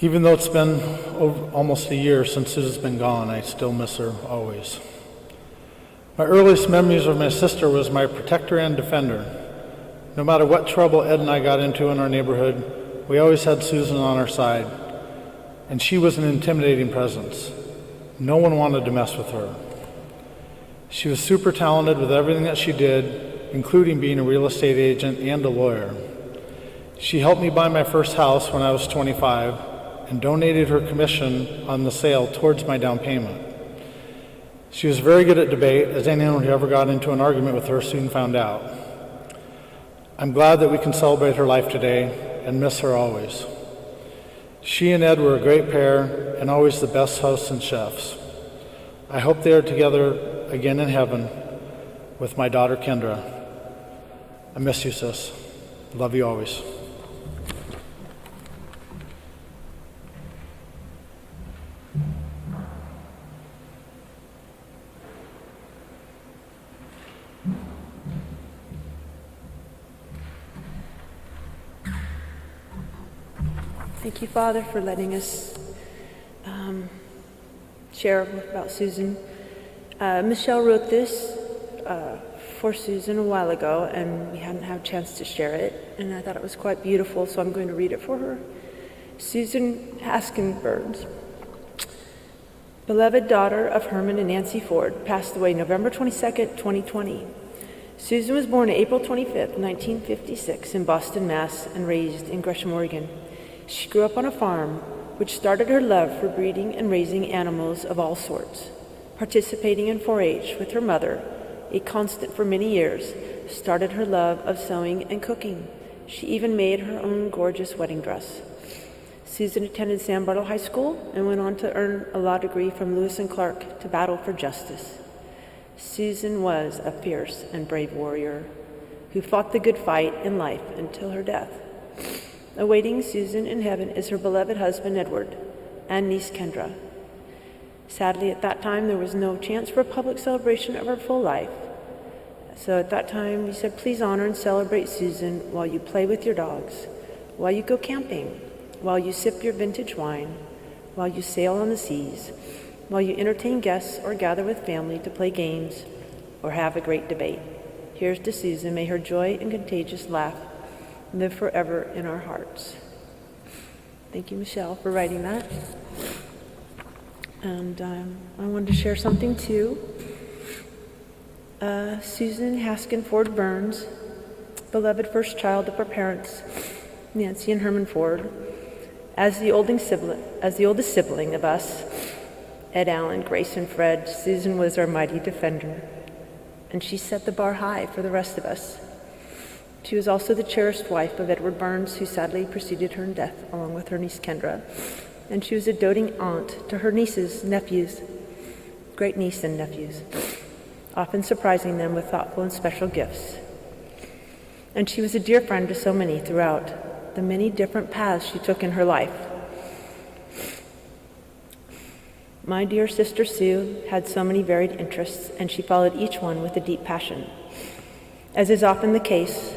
Even though it's been almost a year since Susan's been gone, I still miss her always. My earliest memories of my sister was my protector and defender. No matter what trouble Ed and I got into in our neighborhood, we always had Susan on our side, and she was an intimidating presence. No one wanted to mess with her. She was super talented with everything that she did, including being a real estate agent and a lawyer. She helped me buy my first house when I was 25 and donated her commission on the sale towards my down payment. She was very good at debate, as anyone who ever got into an argument with her soon found out. I'm glad that we can celebrate her life today and miss her always. She and Ed were a great pair and always the best hosts and chefs. I hope they are together again in heaven with my daughter Kendra. I miss you, sis. Love you always. Thank you, Father, for letting us share about Susan. Michelle wrote this for Susan a while ago, and we hadn't had a chance to share it, and I thought it was quite beautiful, so I'm going to read it for her. Susan Haskin Burns, beloved daughter of Herman and Nancy Ford, passed away November 22nd, 2020. Susan was born April 25th, 1956 in Boston, Mass, and raised in Gresham, Oregon. She grew up on a farm, which started her love for breeding and raising animals of all sorts. Participating in 4-H with her mother, a constant for many years, started her love of sewing and cooking. She even made her own gorgeous wedding dress. Susan attended San Bartolo High School and went on to earn a law degree from Lewis and Clark to battle for justice. Susan was a fierce and brave warrior who fought the good fight in life until her death. Awaiting Susan in heaven is her beloved husband, Edward, and niece, Kendra. Sadly, at that time, there was no chance for a public celebration of her full life. So at that time, we said, please honor and celebrate Susan while you play with your dogs, while you go camping, while you sip your vintage wine, while you sail on the seas, while you entertain guests or gather with family to play games or have a great debate. Here's to Susan. May her joy and contagious laugh live forever in our hearts. Thank you, Michelle, for writing that. And I wanted to share something too. Susan Haskin Ford Burns, beloved first child of her parents, Nancy and Herman Ford. As the oldest sibling of us, Ed, Allen, Grace, and Fred, Susan was our mighty defender, and she set the bar high for the rest of us. She was also the cherished wife of Edward Burns, who sadly preceded her in death, along with her niece Kendra. And she was a doting aunt to her nephews, great niece and nephews, often surprising them with thoughtful and special gifts. And she was a dear friend to so many throughout the many different paths she took in her life. My dear sister Sue had so many varied interests, and she followed each one with a deep passion. As is often the case,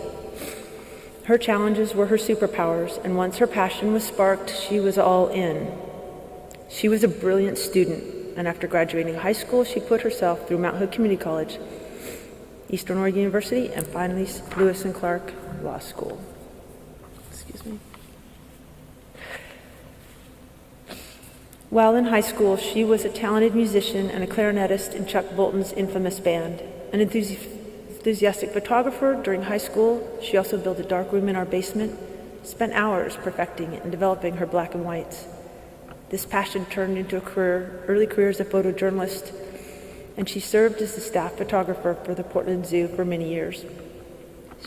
her challenges were her superpowers, and once her passion was sparked, she was all in. She was a brilliant student, and after graduating high school, she put herself through Mount Hood Community College, Eastern Oregon University, and finally Lewis and Clark Law School. Excuse me. While in high school, she was a talented musician and a clarinetist in Chuck Bolton's infamous band, an enthusiastic photographer. During high school, she also built a dark room in our basement, spent hours perfecting and developing her black and whites. This passion turned into early career as a photojournalist, and she served as the staff photographer for the Portland Zoo for many years.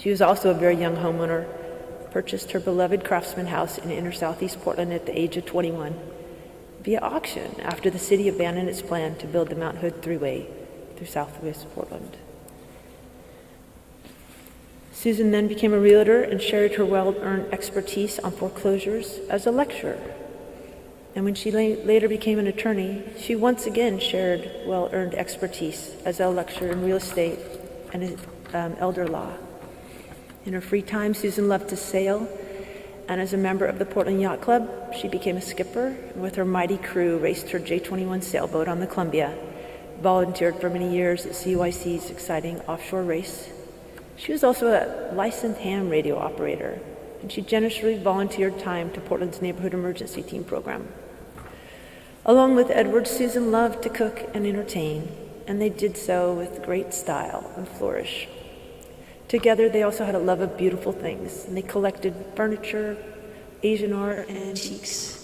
She was also a very young homeowner, purchased her beloved Craftsman house in inner southeast Portland at the age of 21 via auction after the city abandoned its plan to build the Mount Hood Thruway through southwest Portland. Susan then became a realtor and shared her well-earned expertise on foreclosures as a lecturer. And when she later became an attorney, she once again shared well-earned expertise as a lecturer in real estate and elder law. In her free time, Susan loved to sail and as a member of the Portland Yacht Club, she became a skipper, and with her mighty crew raced her J-21 sailboat on the Columbia, volunteered for many years at CYC's exciting offshore race. She was also a licensed ham radio operator, and she generously volunteered time to Portland's Neighborhood Emergency Team program. Along with Edward, Susan loved to cook and entertain, and they did so with great style and flourish. Together, they also had a love of beautiful things, and they collected furniture, Asian art, and antiques.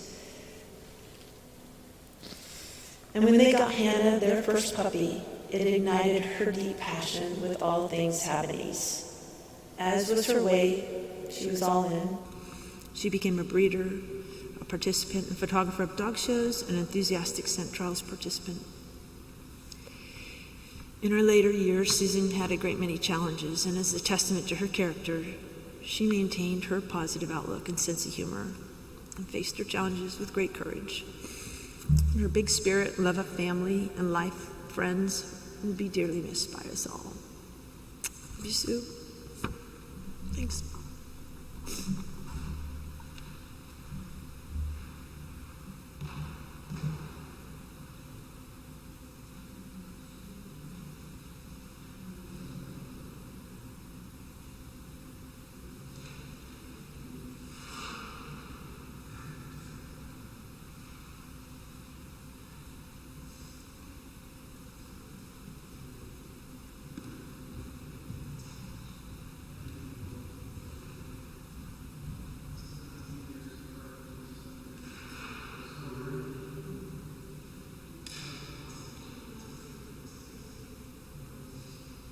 And when they got Hannah, their first puppy, it ignited her deep passion with all things Havanese. As was her way, she was all in. She became a breeder, a participant and photographer of dog shows, an enthusiastic scent trials participant. In her later years, Susan had a great many challenges, and as a testament to her character, she maintained her positive outlook and sense of humor and faced her challenges with great courage. And her big spirit, love of family and life, friends, will be dearly missed by us all. Love you, Sue. Thanks.